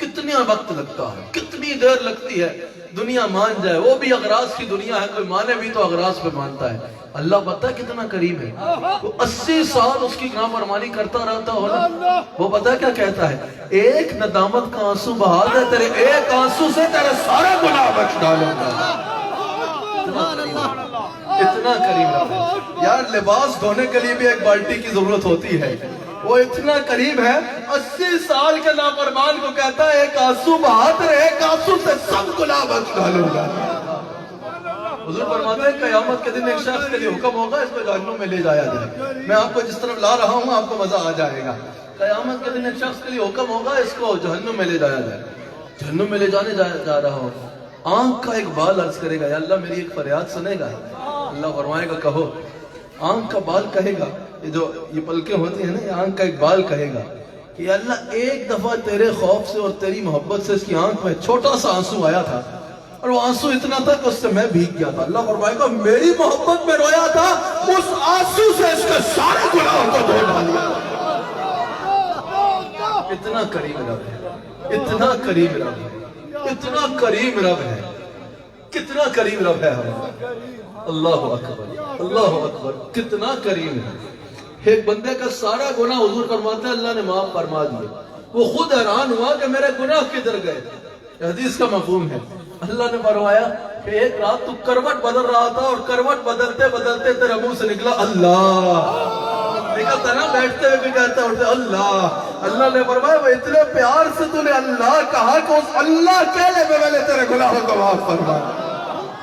کتنا وقت لگتا ہے، کتنی دیر لگتی ہے دنیا مان جائے، وہ بھی اغراض کی دنیا ہے، کوئی مانے بھی تو اغراض پہ مانتا ہے۔ اللہ پتہ ہے کتنا قریب ہے، وہ 80 سال اس کی نافرمانی کرتا رہتا ہونا، وہ پتہ کیا کہتا ہے، ایک ندامت کا آنسو بہا دے، تیرے ایک آنسو سے تیرے سارے گناہ بخش ڈالوں گا۔ اتنا قریب ہے یار، لباس دھونے کے لیے بھی ایک بالٹی کی ضرورت ہوتی ہے، وہ اتنا قریب ہے۔ 80 سال کے نافرمان کو کہتا ہے ایک آنسو بہا دے، ایک آنسو سے سب گناہ بخش ڈالوں گا۔ حضور فرماتے ہیں قیامت کے دن ایک شخص کے لیے حکم ہوگا اس کو جہنم میں لے جایا جائے۔ میں آپ کو جس طرف لا رہا ہوں آپ کو مزہ آ جائے گا۔ قیامت کے دن ایک شخص کے لیے حکم ہوگا اس کو جہنم میں لے جایا جائے، جہنم میں لے جانے جا رہا ہوں، آنکھ کا ایک بال عرض کرے گا، یا اللہ میری ایک فریاد سنے گا؟ اللہ فرمائے گا کہو۔ آنکھ کا بال کہے گا، یہ پلکیں ہوتی ہیں نا، یہ آنکھ کا ایک بال کہے گا کہ یا اللہ ایک دفعہ تیرے خوف سے اور تیری محبت سے اس کی آنکھ میں چھوٹا سا آنسو آیا تھا، اور وہ آنسو اتنا تھا کہ اس سے میں بھیگ گیا تھا۔ اللہ فرمائے گا میری محبت میں رویا تھا، اس آنسو سے اس کے سارے گناہوں کو دھو ڈالیا۔ اتنا قریب رب ہے، اتنا قریب رب ہے، اتنا قریب رب ہے، کتنا قریب رب ہے ہمارا۔ اللہ اکبر، اللہ اکبر، کتنا قریب ہے۔ ایک بندے کا سارا گناہ حضور فرماتے ہیں اللہ نے معاف فرما دیا، وہ خود حیران ہوا کہ میرے گناہ کدھر گئے۔ حدیث کا مفہوم ہے، اللہ نے فرمایا کہ ایک رات تو کروٹ بدل رہا تھا اور کروٹ بدلتے بدلتے تیرے منہ سے نکلا اللہ، نکلتا نا بیٹھتے ہوئے بھی کہتا اٹھتے اللہ۔ اللہ نے فرمایا وہ اتنے پیار سے تو نے اللہ کہا کہ اس اللہ کے لئے میں نے تیرے گناہوں کو معاف فرمایا۔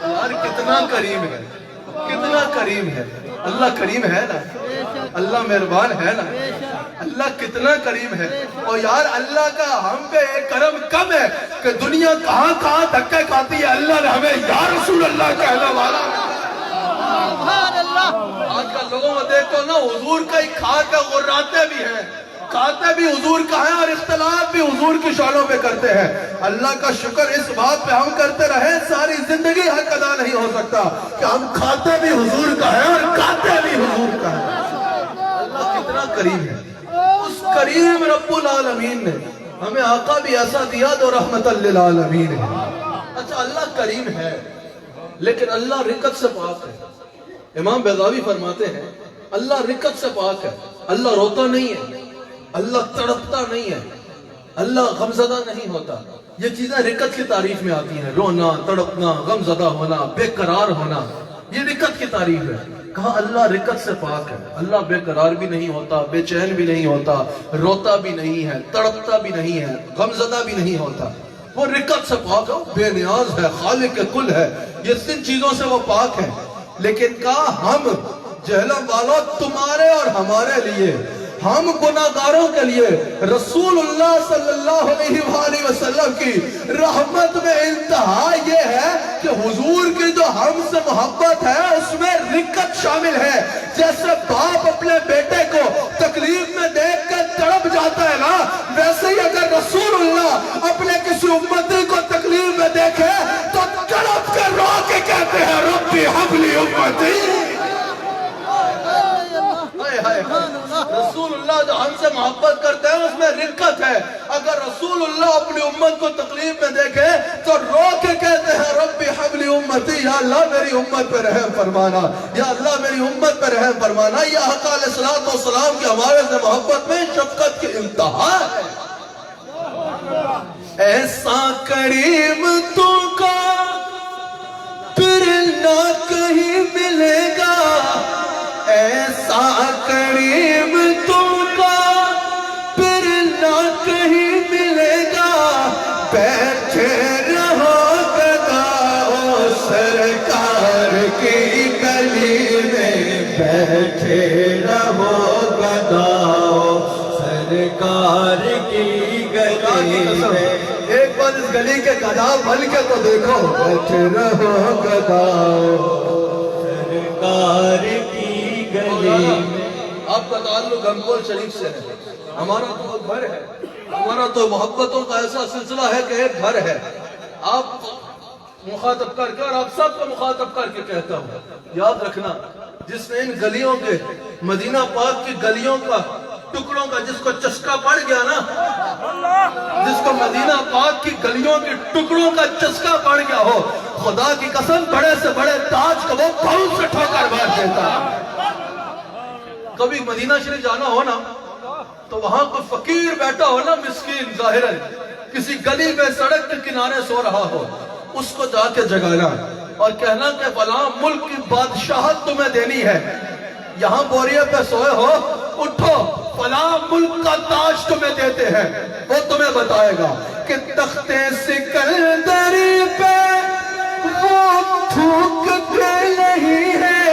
یار کتنا قریب ہے، کتنا قریب ہے۔ اللہ کریم ہے نا، اللہ مہربان ہے نا، اللہ کتنا قریب ہے۔ اور یار اللہ کا ہم پہ ایک کرم کم ہے کہ دنیا کہاں کہاں دھکے کھاتی ہے، اللہ نے ہمیں یا رسول اللہ کہنا والا۔ آج کل لوگوں کو دیکھو نا، حضور کا ہی کھا کے غراتے بھی ہیں، کھاتے بھی حضور کا ہے اور اختلاف بھی حضور کی شانوں پہ کرتے ہیں۔ اللہ کا شکر اس بات پہ ہم کرتے رہے، ساری زندگی حق ادا نہیں ہو سکتا کہ ہم کھاتے بھی حضور کا ہے اور کھاتے بھی حضور کا ہے۔ اللہ کتنا قریب ہے، اس کریم رب العالمین نے ہمیں آقا بھی ایسا دیا جو رحمت للعالمین ہے۔ اچھا اللہ کریم ہے لیکن اللہ رکت سے پاک ہے۔ امام بیضاوی فرماتے ہیں اللہ رکت سے پاک ہے، اللہ روتا نہیں ہے، اللہ تڑپتا نہیں ہے، اللہ غمزدہ نہیں ہوتا۔ یہ چیزیں رکت کی تعریف میں آتی ہیں، رونا، تڑپنا، غمزدہ ہونا، بے قرار ہونا، یہ رکت کی تعریف ہے۔ کہا اللہ رکت سے پاک ہے، اللہ بے قرار بھی نہیں ہوتا، بے چین بھی نہیں ہوتا، روتا بھی نہیں ہے، تڑپتا بھی نہیں ہے، غمزدہ بھی نہیں ہوتا۔ وہ رکت سے پاک ہے، بے نیاز ہے، خالق کل ہے، یہ تین چیزوں سے وہ پاک ہے۔ لیکن کہا ہم جہلم والوں تمہارے اور ہمارے لیے، ہم گناہگاروں کے لیے رسول اللہ صلی اللہ علیہ وآلہ وسلم کی رحمت میں انتہا یہ ہے کہ حضور کی جو ہم سے محبت ہے اس میں رکت شامل ہے۔ جیسے باپ اپنے بیٹے کو تکلیف میں دیکھ کر تڑپ جاتا ہے نا، ویسے ہی اگر رسول اللہ اپنے کسی امتی کو تکلیف میں دیکھے تو تڑپ کر رو کے کہتے ہیں ربی حب لی امتی۔ رسول اللہ جو ہم سے محبت کرتے ہیں اس میں رکت ہے۔ اگر رسول اللہ اپنی امت کو تکلیف میں دیکھے تو رو کے کہتے ہیں ربی حب لی امتی، یا اللہ میری امت پہ رحم فرمانا، یا اللہ میری امت پہ رحم فرمانا۔ یہ حق علیہ السلام کی ہمارے سے محبت میں شفقت کی انتہا ہے۔ ایسا کریم تو کا پھر نہ کہیں ملے گا، ایسا کریم تم کا پھر نہ کہیں ملے گا، بیٹھے رہو گداؤ سرکار کی گلی میں، بیٹھے رہو گداؤ سرکار کی گلی میں۔ ایک بار اس گلی کے گدا بن کے تو دیکھو، بیٹھے رہو گداؤ سرکار کی۔ آپ کا تعلق گنگول شریف سے ہے، ہمارا تو گھر ہے، ہمارا تو محبتوں کا ایسا سلسلہ ہے کہ ایک گھر ہے۔ آپ مخاطب کر کے اور آپ سب کو مخاطب کر کے کہتا ہوں، یاد رکھنا جس نے ان گلیوں کے، مدینہ پاک کی گلیوں کا ٹکڑوں کا جس کو چسکا پڑ گیا نا، جس کو مدینہ پاک کی گلیوں کے ٹکڑوں کا چسکا پڑ گیا ہو، خدا کی قسم بڑے سے بڑے تاج کو وہ بہت سے ٹھوکر مار دیتا۔ کبھی مدینہ شریف جانا ہو نا تو وہاں کوئی فقیر بیٹھا ہو نا، مسکین ظاہراً کسی گلی میں سڑک کے کنارے سو رہا ہو، اس کو جا کے جگانا اور کہنا کہ فلاں ملک کی بادشاہت تمہیں دینی ہے، یہاں بوریے پہ سوئے ہو، اٹھو فلاں ملک کا تاج تمہیں دیتے ہیں۔ وہ تمہیں بتائے گا کہ تختے سکندری پہ وہ تھوکتے نہیں ہے،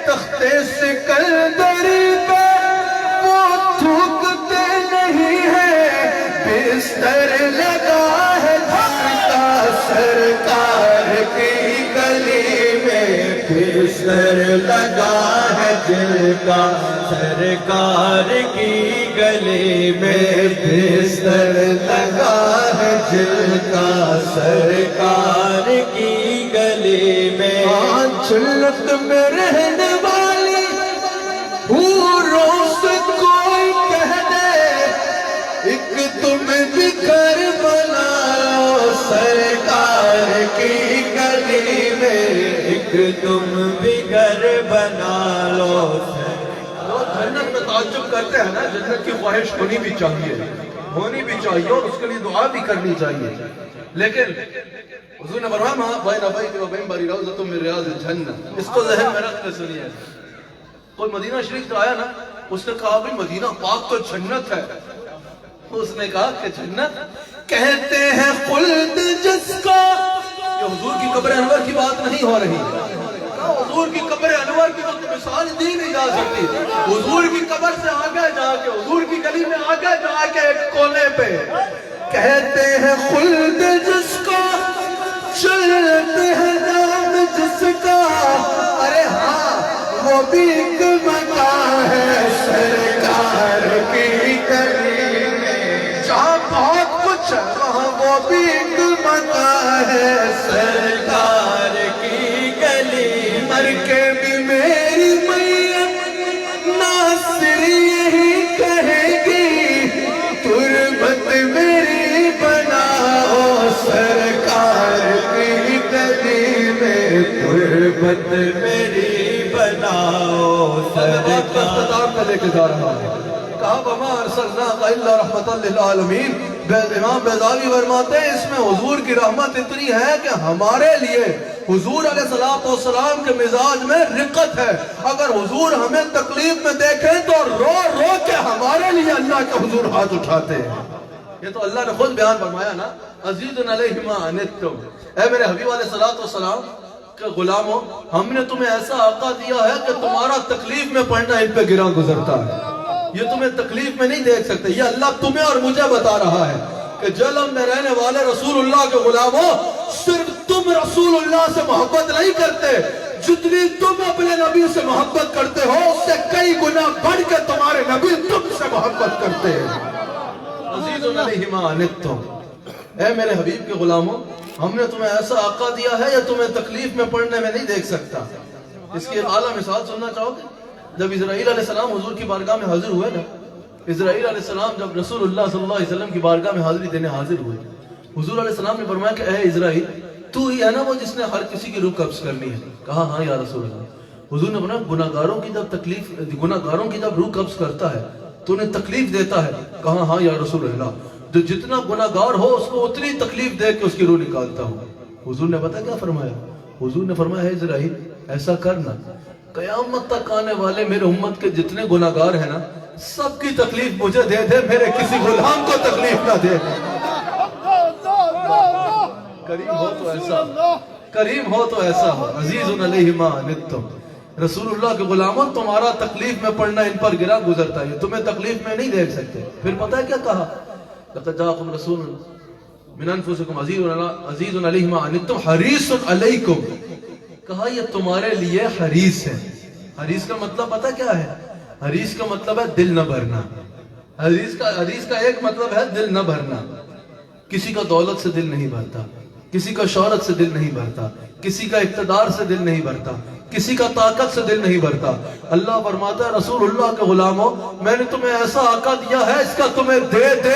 تختے سکندری پہ وہ تھوکتے نہیں ہے، بستر لگا ہے دھڑکا سرکار کی گلی میں، بستر لگا ہے دل کا سرکار کی گلی میں، بستر لگا ہے دل کا سرکار کی گلی میں۔ جنت میں رہنے والی حوروں سے کوئی کہہ دے ایک تم بھی گھر بناؤ سرکار کی گلی میں، ایک تم بھی گھر بنا لو۔ لوگ جنت میں تعجب کرتے ہیں نا، جنت کی خواہش ہونی بھی چاہیے اور اس کے لیے دعا بھی کرنی چاہیے، لیکن حضور نے فرمایا ماں بین بیتی و بین بری روضۃ من ریاض الجنہ، اس کو ذہن میں رکھ کے سنیے۔ کوئی مدینہ شریف تو آیا نا، اس نے کہا بھئی مدینہ پاک تو جنت ہے، اس نے کہا کہ جنت کہتے ہیں خلد جس کو، یہ حضور کی قبر انور کی بات نہیں ہو رہی، حضور کی قبر انور کی تو مثال دی نہیں جا سکتی، حضور کی قبر سے آگے جا کے، حضور کی گلی میں آگے جا کے ایک کونے پہ کہتے ہیں خلد جس کو، چلتے ہیں نام جس کا، ارے ہاں وہ بھی ایک مکان ہے سرکار کی گلی میں، جہاں بہت کچھ ہے وہاں وہ بھی ایک مکان ہے سرکار کی گلی، مر کے بھی میری میت ناصر یہی کہے گی، تربت میری بناؤ سرکار کی گلی میں، تربت میری بناؤ سرکار کا لے کے جا رہا ہے۔ کہا وَمَا أَرْسَلْنَاكَ إِلَّا رَحْمَةً لِلْعَالَمِينَ، امام بیضاوی فرماتے ہیں اس میں حضور کی رحمت اتنی ہے کہ ہمارے لیے حضور علیہ السلام کے مزاج میں رقت ہے، اگر حضور ہمیں تکلیف میں دیکھیں تو رو رو کے ہمارے لیے اللہ کے حضور ہاتھ اٹھاتے ہیں۔ یہ تو اللہ نے خود بیان فرمایا نا، عزیز علیہ ما عنتم، اے میرے حبیب علیہ السلام کے غلاموں، ہم نے تمہیں ایسا آقا دیا ہے کہ تمہارا تکلیف میں پڑنا ان پہ گراں گزرتا ہے، یہ تمہیں تکلیف میں نہیں دیکھ سکتے۔ یہ اللہ تمہیں اور مجھے بتا رہا ہے کہ جہنم میں رہنے والے رسول اللہ کے غلاموں، صرف تم رسول اللہ سے محبت نہیں کرتے، جتنی تم اپنے نبی سے محبت کرتے ہو اس سے کئی گنا بڑھ کے تمہارے نبی تم سے محبت کرتے ہیں۔ عزیز علیہ ما عنتم، اے میرے حبیب کے غلاموں، ہم نے تمہیں ایسا آقا دیا ہے یا تمہیں تکلیف میں پڑنے میں نہیں دیکھ سکتا۔ اس کی ایک اعلیٰ مثال سننا چاہو گے؟ جب اسرائیل علیہ السلام حضور کی بارگاہ میں حاضر ہوئے نا، اسرائیل علیہ السلام جب رسول اللہ صلی اللہ علیہ وسلم کی بارگاہ میں حاضری دینے حاضر ہوئے، حضور علیہ السلام نے فرمایا کہ اے اسرائیل، تو ہی ہے نا وہ جس نے ہر کسی کی روح قبض کرنی ہے؟ کہا ہاں یا رسول اللہ۔ حضور نے فرمایا گناہگاروں کی جب روح قبض کرتا ہے تو انہیں تکلیف دیتا ہے؟ کہا ہاں یا رسول اللہ۔ جو جتنا گناہگار ہو اس کو اتنی تکلیف دے کے اس کی روح نکالتا ہوں۔ حضور نے پتہ کیا فرمایا؟ حضور نے فرمایا ہے اسرائیل ایسا کرنا، قیامت تک آنے والے میرے امت کے جتنے گناہگار ہیں نا، سب کی تکلیف مجھے دے دے، میرے کسی غلام کو تکلیف نہ دے۔ کریم ہو تو ایسا، کریم ہو تو ایسا ہو۔ عزیز علیہ ما عنتم، رسول اللہ کے غلاموں تمہارا تکلیف میں پڑنا ان پر گرا گزرتا ہے، تمہیں تکلیف میں نہیں دیکھ سکتے۔ پھر پتہ ہے کیا کہا؟ لَقَدْ جَاءَكُمْ رَسُولٌ مِنْ أَنفُسِكُمْ عَزِيزٌ عَلَيْهِ مَا عَنِتُّمْ حَرِيصٌ عَلَيْكُمْ، کہا یہ تمہارے لیے حریص ہے۔ حریص کا مطلب پتہ کیا ہے؟ حریص کا مطلب ہے دل نہ بھرنا۔ حریص کا ایک مطلب ہے دل نہ بھرنا۔ کسی کا دولت سے دل نہیں بھرتا، کسی کا شہرت سے دل نہیں بھرتا، کسی کا اقتدار سے دل نہیں بھرتا، کسی کا طاقت سے دل نہیں بھرتا۔ اللہ فرماتا ہے رسول اللہ کے غلاموں، میں نے تمہیں ایسا آقا دیا ہے اس کا تمہیں دے دے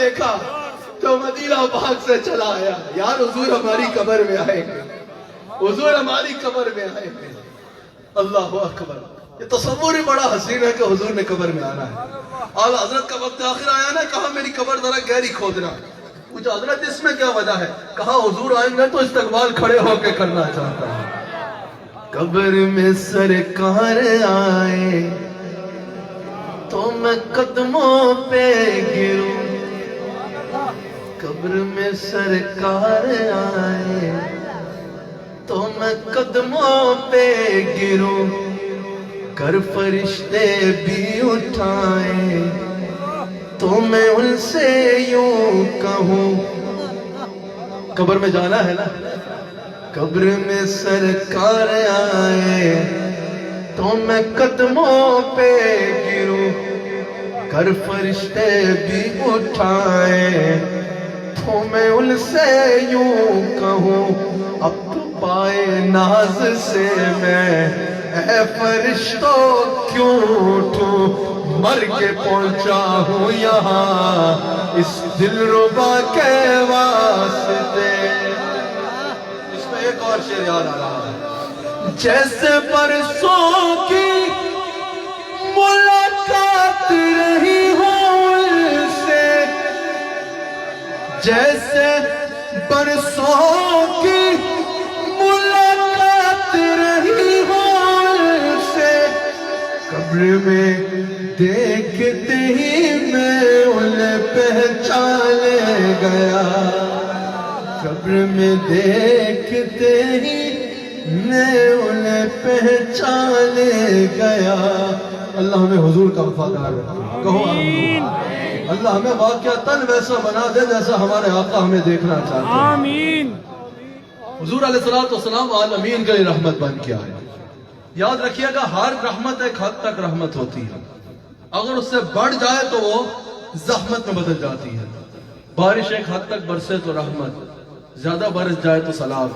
دیکھا تو مدینہ پاک سے چلا آیا، یار حضور ہماری قبر میں آئے گے، حضور ہماری قبر میں آئے گے۔ اللہ اکبر، یہ تصور ہی بڑا حسین ہے کہ حضور نے قبر میں آنا ہے۔ اعلیٰ حضرت کا وقت آخر آیا نا، کہا میری قبر ذرا گہری کھودنا۔ پوچھا حضرت اس میں کیا وجہ ہے؟ کہا حضور آئیں گے تو استقبال کھڑے ہو کے کرنا چاہتا ہوں۔ قبر میں سرکار آئے تو میں قدموں پہ گروں، قبر میں سرکار آئے تو میں قدموں پہ گروں، کر فرشتے بھی اٹھائیں تو میں ان سے یوں کہوں۔ قبر میں جانا ہے نا، قبر میں سرکار آئے تو میں قدموں پہ گروں، کر فرشتے بھی اٹھائیں تو میں ان سے یوں کہوں۔ اب تو پائے ناز سے میں اے فرشتوں کیوں اٹھوں، مر کے پہنچا ہوں یہاں اس دلربا کے واسطے۔ اس میں ایک اور شعر یاد آ رہا ہے، جیسے برسوں کی ملاقات رہی ہو ان سے، جیسے برسوں کی ملاقات رہی ہو ان سے، قبر میں دیکھتے ہی میں انہیں پہچان گیا، قبر میں دیکھتے ہی میں انہیں پہچان گیا۔ اللہ ہمیں حضور کا وفادار رکھے، کہو آمین۔ اللہ ہمیں واقعتاً ویسا بنا دے جیسا ہمارے آقا ہمیں دیکھنا چاہتے ہیں، آمین۔ حضور علیہ السلام عالمین کے لیے رحمت بن کے آئے۔ یاد رکھیے گا ہر رحمت ایک حد تک رحمت ہوتی ہے، اگر اس سے بڑھ جائے تو وہ زحمت میں بدل جاتی ہے۔ بارش ایک حد تک برسے تو رحمت، زیادہ برس جائے تو سیلاب،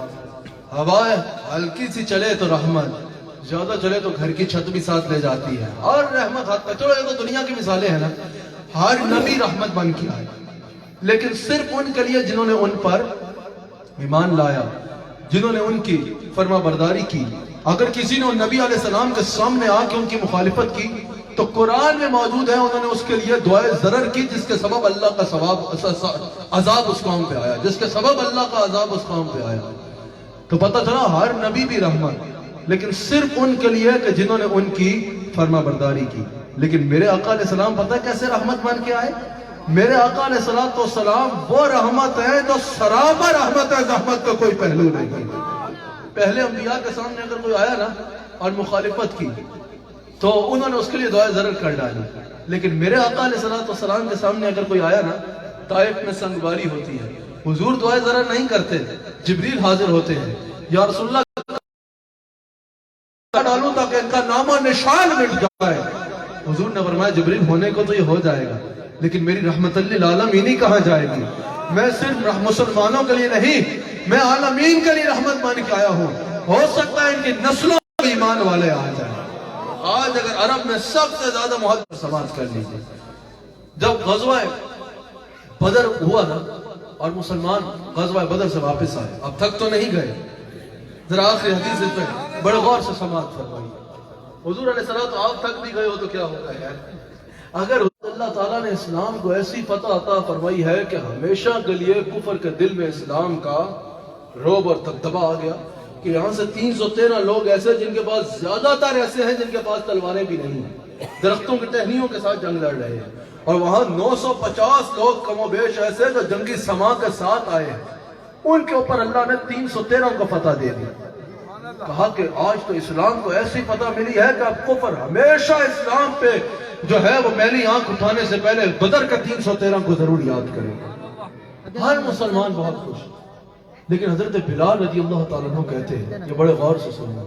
ہوائیں ہلکی سی چلے تو رحمت، زیادہ چلے تو گھر کی چھت بھی ساتھ لے جاتی ہے، اور رحمت حد تک۔ چلو یہ تو دنیا کی مثالیں ہیں نا، ہر نبی رحمت بن کے آئے، لیکن صرف ان کے لیے جنہوں نے ان پر ایمان لایا، جنہوں نے ان کی فرما برداری کی۔ اگر کسی نے نبی علیہ السلام کے سامنے آ کے ان کی مخالفت کی تو قرآن میں موجود ہے انہوں نے اس کے لیے دعائے ضرر کی، جس کے سبب اللہ کا عذاب اس قوم پہ آیا، جس کے سبب اللہ کا عذاب اس قوم پہ آیا۔ تو پتہ چلا ہر نبی بھی رحمت، لیکن صرف ان کے لیے کہ جنہوں نے ان کی فرما برداری کی۔ لیکن میرے آقا علیہ السلام پتہ کیسے رحمت بن کے آئے؟ میرے آقا علیہ السلام وہ رحمت ہے جو سراپا رحمت ہے، زحمت کا کوئی پہلو نہیں۔ پہلے انبیاء کے سامنے اگر کوئی آیا نا اور مخالفت کی تو انہوں نے اس کے لیے دعائے ضرر کر ڈالی، لیکن میرے آقا علیہ السلام کے سامنے اگر کوئی آیا نا، طائف میں سنگباری ہوتی ہے، حضور دعائے ضرر نہیں کرتے، جبریل حاضر ہوتے ہیں، یا رسول اللہ ڈالوں تاکہ ان کا نام و نشان مٹ جائے۔ حضور نے فرمایا جبریل ہونے کو تو یہ ہو جائے گا، لیکن میری رحمت للعالمین کہاں جائے گی؟ میں صرف مسلمانوں کے لیے نہیں، میں عالمین کے لیے رحمت بن کے آیا ہوں۔ ہو سکتا ہے ان کی نسلوں میں ایمان والے آ جائیں۔ آج اگر عرب میں سب سے زیادہ محبت سماعت کر لیجیے، جب غزوہ بدر ہوا نا اور مسلمان غزوہ بدر سے واپس آئے، اب تک تو نہیں گئے، ذرا آخری حدیث اس میں بڑے غور سے سماعت فرمائیے۔ حضور علیہ السلام تو آپ تک بھی گئے ہو تو کیا ہوتا ہے؟ اگر اللہ تعالیٰ نے اسلام کو ایسی فتح عطا فرمائی ہے کہ ہمیشہ کے لیے کفر کے دل میں اسلام کا رعب اور دبدبہ آ گیا کہ یہاں سے 313 لوگ ایسے جن کے پاس زیادہ تر ایسے ہیں جن کے پاس تلواریں بھی نہیں ہیں، درختوں کی ٹہنیوں کے ساتھ جنگ لڑ رہے ہیں، اور وہاں 950 لوگ کم و بیش ایسے جو جنگی سما کے ساتھ آئے ہیں، ان کے اوپر اللہ نے 313 کو فتح دے دی۔ کہا کہ آج تو اسلام کو ایسی فتح ملی ہے کہ اب کفر ہمیشہ اسلام پہ جو ہے وہ میلی آنکھ اٹھانے سے پہلے بدر کا 313 کو ضرور یاد کرے گا۔ ہر مسلمان بہت خوش، لیکن حضرت بلال رضی اللہ تعالیٰ عنہ کہتے ہیں، یہ بڑے غور سے سننا،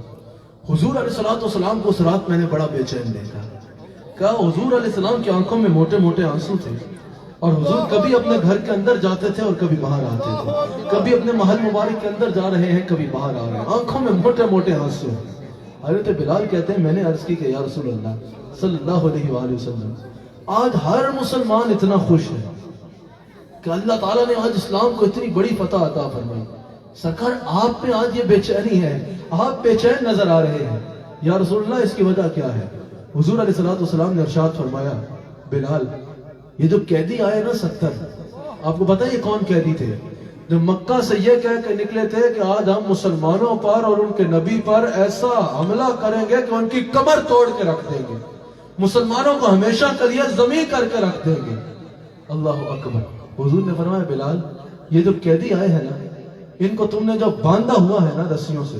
حضور علیہ السلام کو اس رات میں نے بڑا بے چین دیکھا۔ کہا حضور علیہ السلام کی آنکھوں میں موٹے موٹے آنسو تھے، اور حضور کبھی اپنے گھر کے اندر جاتے تھے اور کبھی باہر آتے تھے، کبھی اپنے محل مبارک کے اندر جا رہے ہیں کبھی باہر آ رہے ہیں، آنکھوں میں موٹے موٹے آنسو۔ حضرت بلال کہتے ہیں میں نے عرض کی کہ یا رسول اللہ صلی اللہ علیہ وآلہ وسلم، آج ہر مسلمان اتنا خوش ہے، کہ اللہ تعالیٰ نے آج اسلام کو اتنی بڑی فتح عطا فرمائی. سرکار آپ پہ آج یہ بے چینی ہے, آپ بے چین نظر آ رہے ہیں. یا رسول اللہ اس کی وجہ کیا ہے؟ حضور علیہ السلام نے ارشاد فرمایا, بلال یہ جو قیدی آئے نا 70, آپ کو پتہ ہے یہ کون قیدی تھے؟ جو مکہ سے یہ کہہ کے نکلے تھے کہ آج ہم مسلمانوں پر اور ان کے نبی پر ایسا حملہ کریں گے کہ ان کی کمر توڑ کے رکھ دیں گے, مسلمانوں کو ہمیشہ کے لیے ضمیع کر کے رکھ دیں گے. اللہ اکبر. حضور نے فرمایا, بلال یہ جو قیدی آئے ہیں نا, ان کو تم نے جو باندھا ہوا ہے نا رسیوں سے,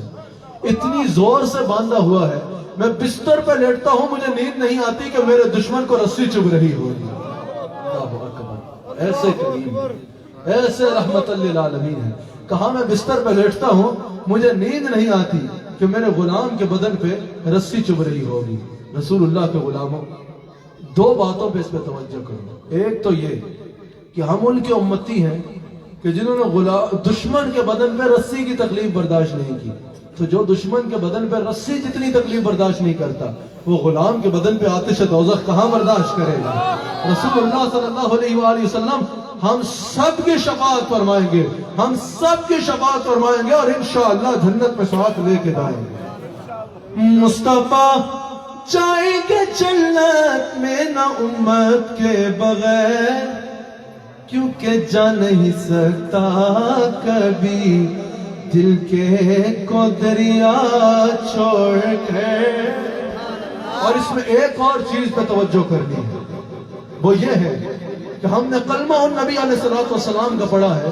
اتنی زور سے باندھا ہوا ہے, میں بستر پہ لیٹتا ہوں مجھے نیند نہیں آتی کہ میرے دشمن کو رسی چبھ رہی ہوگی. اللہ اکبر. ایسے کریم, ایسے رحمت للعالمین ہے. کہا میں بستر پہ لیٹتا ہوں مجھے نیند نہیں آتی کہ میرے غلام کے بدن پہ رسی چبھ رہی ہوگی. رسول اللہ کے غلاموں, دو باتوں پہ اس پہ توجہ کرو. ایک تو یہ کہ ہم ان کے امتی ہیں کہ جنہوں نے دشمن کے بدن پہ رسی کی تکلیف برداشت نہیں کی. تو جو دشمن کے بدن پہ رسی جتنی تکلیف برداشت نہیں کرتا, وہ غلام کے بدن پہ آتش دوزخ کہاں برداشت کرے گا؟ رسول اللہ صلی اللہ علیہ وآلہ وسلم ہم سب کی شفاعت فرمائیں گے, ہم سب کی شفاعت فرمائیں گے اور انشاءاللہ جنت میں ساتھ لے کے جائیں گے. مصطفیٰ چاہیں گے جنت میں نہ امت کے بغیر, کیونکہ جا نہیں سکتا کبھی دل کے کو دریا چھوڑ کر. اور اس میں ایک اور چیز پہ توجہ کرنی ہے, وہ یہ ہے کہ ہم نے کلمہ النبی علیہ السلام کا پڑھا ہے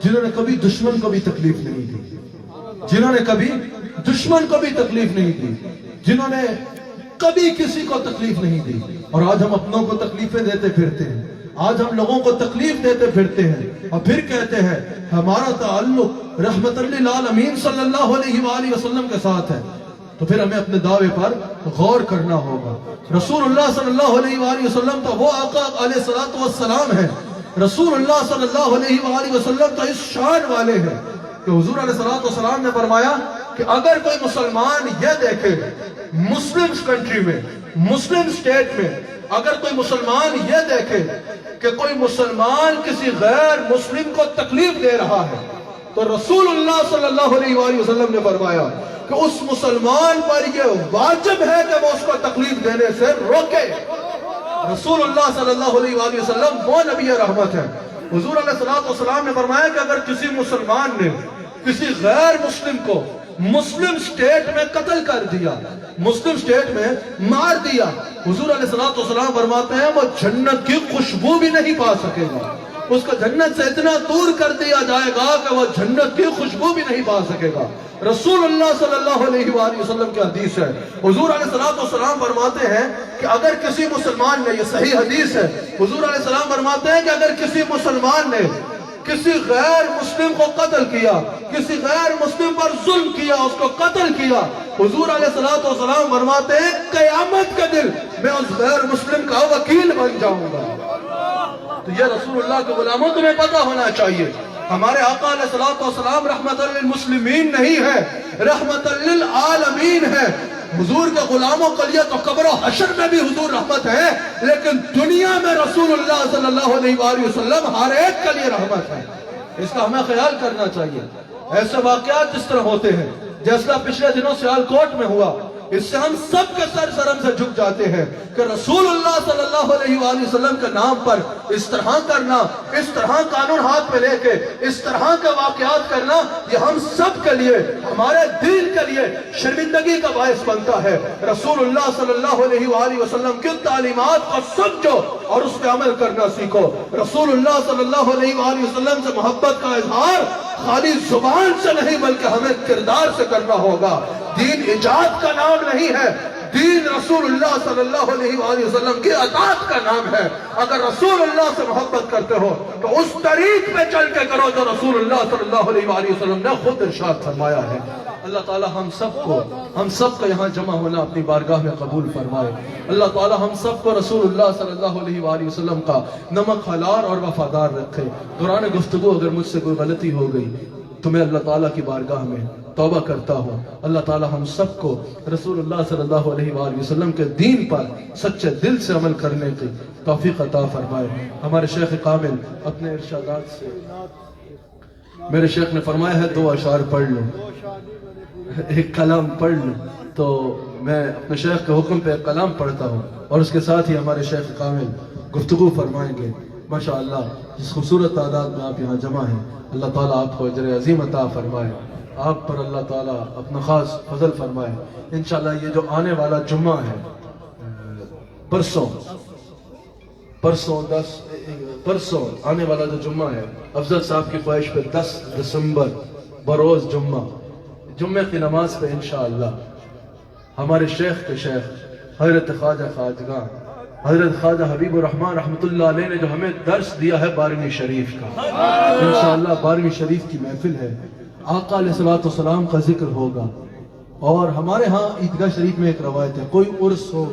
جنہوں نے کبھی دشمن کو بھی تکلیف نہیں دی, جنہوں نے کبھی دشمن کو بھی تکلیف نہیں دی, جنہوں نے کبھی کسی کو تکلیف نہیں دی. اور آج ہم اپنوں کو تکلیفیں دیتے پھرتے ہیں, آج ہم لوگوں کو تکلیف دیتے پھرتے ہیں اور پھر کہتے ہیں ہمارا تعلق رحمت للعالمین صلی اللہ علیہ وآلہ وسلم کے ساتھ ہے. تو پھر ہمیں اپنے دعوے پر غور کرنا ہوگا. رسول اللہ صلی اللہ علیہ وآلہ وسلم تو وہ آقا علیہ السلام ہے, رسول اللہ صلی اللہ علیہ وآلہ وسلم تو اس شان والے ہیں کہ حضور علیہ السلام نے فرمایا کہ اگر کوئی مسلمان یہ دیکھے مسلم کنٹری میں, مسلم سٹیٹ میں, اگر کوئی مسلمان یہ دیکھے کہ کوئی مسلمان کسی غیر مسلم کو تکلیف دے رہا ہے, تو رسول اللہ صلی اللہ علیہ وآلہ وسلم نے فرمایا کہ اس مسلمان پر یہ واجب ہے کہ وہ اس کو تکلیف دینے سے روکے. رسول اللہ صلی اللہ علیہ وآلہ وسلم وہ نبی رحمت ہے. حضور علیہ السلام نے فرمایا کہ اگر کسی مسلمان نے کسی غیر مسلم کو مسلم سٹیٹ میں قتل کر دیا, مسلم سٹیٹ میں مار دیا, حضور علیہ السلام فرماتے ہیں وہ جنت کی خوشبو بھی نہیں پا سکے گا, اس کو جنت سے اتنا دور کر دیا جائے گا کہ وہ جنت کی خوشبو بھی نہیں پا سکے گا. رسول اللہ صلی اللہ علیہ وآلہ وسلم کی حدیث ہے. حضور علیہ السلام فرماتے ہیں کہ اگر کسی مسلمان نے, یہ صحیح حدیث ہے, حضور علیہ السلام فرماتے ہیں کہ اگر کسی مسلمان نے کسی غیر مسلم کو قتل کیا, کسی غیر مسلم پر ظلم کیا, اس کو قتل کیا, حضور علیہ السلام فرماتے ہیں قیامت کے دن میں اس غیر مسلم کا وکیل بن جاؤں گا. تو یہ رسول اللہ کے غلاموں تمہیں پتہ ہونا چاہیے, ہمارے آقا علیہ السلام رحمت للمسلمین نہیں ہے, رحمت للعالمین ہے. حضور کے غلاموں کے لیے تو قبر و حشر میں بھی حضور رحمت ہے, لیکن دنیا میں رسول اللہ صلی اللہ علیہ وآلہ وسلم ہر ایک کے لیے رحمت ہے. اس کا ہمیں خیال کرنا چاہیے. ایسے واقعات جس طرح ہوتے ہیں جیسا پچھلے دنوں سیالکوٹ میں ہوا, اس سے ہم سب کے سر شرم سے جھک جاتے ہیں کہ رسول اللہ صلی اللہ علیہ وآلہ وسلم کے نام پر اس طرح کرنا, اس طرح قانون ہاتھ میں لے کے اس طرح کے واقعات کرنا, یہ ہم سب کے لیے, ہمارے دین کے لیے شرمندگی کا باعث بنتا ہے. رسول اللہ صلی اللہ علیہ وآلہ وسلم کی تعلیمات کو سمجھو اور اس پہ عمل کرنا سیکھو. رسول اللہ صلی اللہ علیہ وآلہ وسلم سے محبت کا اظہار خالی زبان سے نہیں بلکہ ہمیں کردار سے کرنا ہوگا. دین ایجاد کا نام نہیں ہے, دین رسول اللہ صلی اللہ علیہ وآلہ وسلم کی اطاعت کا نام ہے. اگر رسول اللہ سے محبت کرتے ہو تو اس طریق پہ چل کے کرو جو رسول اللہ صلی اللہ علیہ وآلہ وسلم نے خود ارشاد فرمایا ہے. اللہ تعالی ہم سب کا یہاں جمع ہونا اپنی بارگاہ میں قبول فرمائے. اللہ تعالی ہم سب کو رسول اللہ صلی اللہ علیہ وآلہ وسلم کا نمک حلال اور وفادار رکھے. دوران گفتگو اگر مجھ سے کوئی غلطی ہو گئی تو میں اللہ تعالیٰ کی بارگاہ میں توبہ کرتا ہوں، اللہ تعالیٰ ہم سب کو رسول اللہ صلی اللہ علیہ وآلہ وسلم کے دین پر سچے دل سے عمل کرنے کی توفیق عطا فرمائے۔ ہمارے شیخ کامل اپنے ارشادات سے، میرے شیخ نے فرمایا ہے 2 اشعار پڑھ لو، ایک کلام پڑھ لو، تو میں اپنے شیخ کے حکم پہ ایک کلام پڑھتا ہوں اور اس کے ساتھ ہی ہمارے شیخ کامل گفتگو فرمائیں گے۔ ماشاءاللہ جس خوبصورت تعداد میں آپ یہاں جمع ہیں، اللہ تعالیٰ آپ کو اجر عظیم عطا فرمائے، آپ پر اللہ تعالیٰ اپنا خاص فضل فرمائے۔ انشاءاللہ یہ جو آنے والا جمعہ ہے، پرسوں آنے والا جو جمعہ ہے، افضل صاحب کی خواہش پہ 10 دسمبر بروز جمعہ کی نماز پہ انشاءاللہ ہمارے شیخ کے شیخ حضرت خواجہ خواجگاہ حضرت خواجہ حبیب الرحمن رحمۃ اللہ علیہ نے جو ہمیں درس دیا ہے 12ویں شریف کا، انشاءاللہ 12ویں شریف کی محفل ہے، آقا علیہ السلام کا ذکر ہوگا۔ اور ہمارے ہاں عیدگاہ شریف میں ایک روایت ہے، کوئی عرس ہو،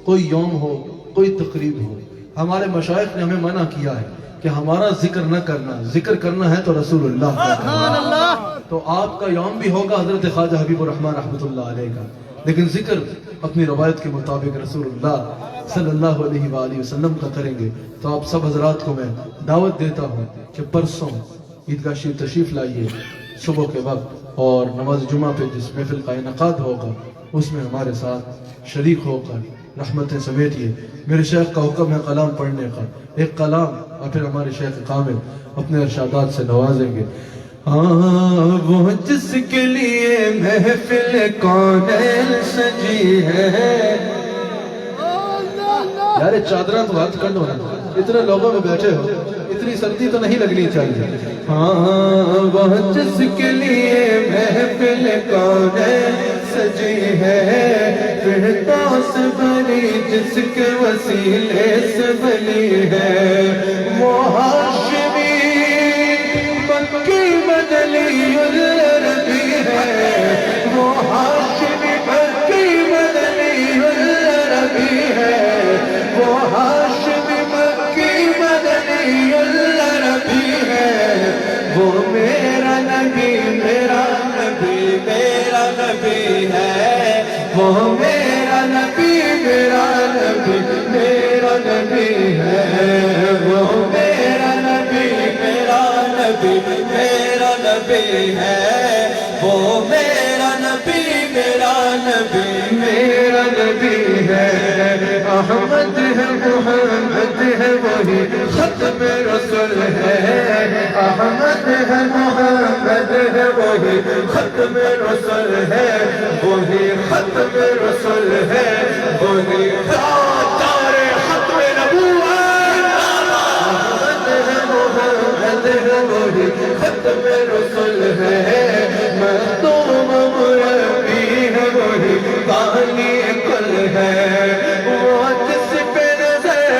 کوئی یوم ہو، کوئی تقریب ہو، ہمارے مشائخ نے ہمیں منع کیا ہے کہ ہمارا ذکر نہ کرنا، ذکر کرنا ہے تو رسول اللہ۔ تو آپ کا یوم بھی ہوگا حضرت خواجہ حبیب الرحمن رحمۃ اللہ علیہ کا، لیکن ذکر اپنی روایت کے مطابق رسول اللہ صلی اللہ علیہ وآلہ وسلم کا کریں گے۔ تو آپ سب حضرات کو میں دعوت دیتا ہوں کہ پرسوں عیدگاہ شریف تشریف لائیے صبح کے وقت، اور نماز جمعہ پہ جس محفل کا انعقاد ہوگا اس میں ہمارے ساتھ شریک ہو کر رحمتیں سمیٹیے۔ میرے شیخ کا حکم ہے کلام پڑھنے کا، ایک کلام اور پھر ہمارے شیخ کامل اپنے ارشادات سے نوازیں گے۔ وہ جس کے لیے محفل کونین سجی ہے، یار چادرہ تو ہاتھ کر دو نا، اتنے لوگوں میں بیٹھے ہو، اتنی سردی تو نہیں لگنی چاہیے۔ وہ جس کے لیے محفل کونین سجی ہے، فردوس بنی جس کے وسیلے سے بنی ہے، وہ ہاشمی مکی مدنی العربی ہے، وہ ہاشمی مکی مدنی العربی ہے، وہ ہاشمی مکی مدنی العربی ہے، وہ میرا نبی میرا نبی میرا نبی ہے، وہ میرا نبی میرا نبی میرا نبی ہے، وہ میرا نبی میرا نبی میرا نبی ہے، وہ میرا نبی میرا نبی میرا نبی ہے۔ احمد ہے محمد ہے وہی ختم رسول ہے، احمد ہے محمد ہے وہی ختم رسول ہے، وہی ختم رسول ہے، وہی تاج ختم نبوت، احمد ہے محمد ہے وہی ختم رسول ہے، مخدوم مربی ہے وہی بانی کل ہے، وہ جس پہ نظر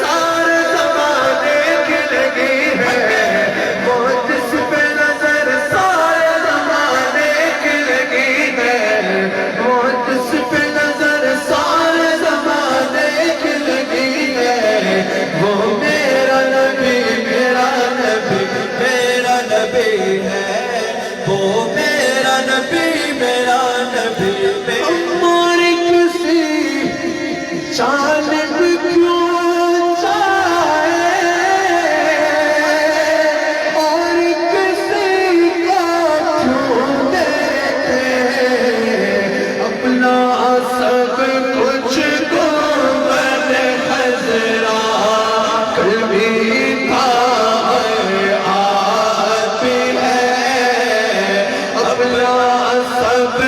سارے زمانے کی لگی ہے، وہ جس پہ نظر سارے زمانے کی لگی ہے، وہ جس پہ نظر سارے زمانے کی لگی ہے، وہ میرا نبی میرا نبی میرا نبی ہے، وہ میرا نبی میرا نبی ہماری کسی جانب کیوں چاہے اور کسی کا کیوں دیکھے، اپنا سب کچھ کو میں خزرا کبھی تھا آج بھی ہے، اپنا سب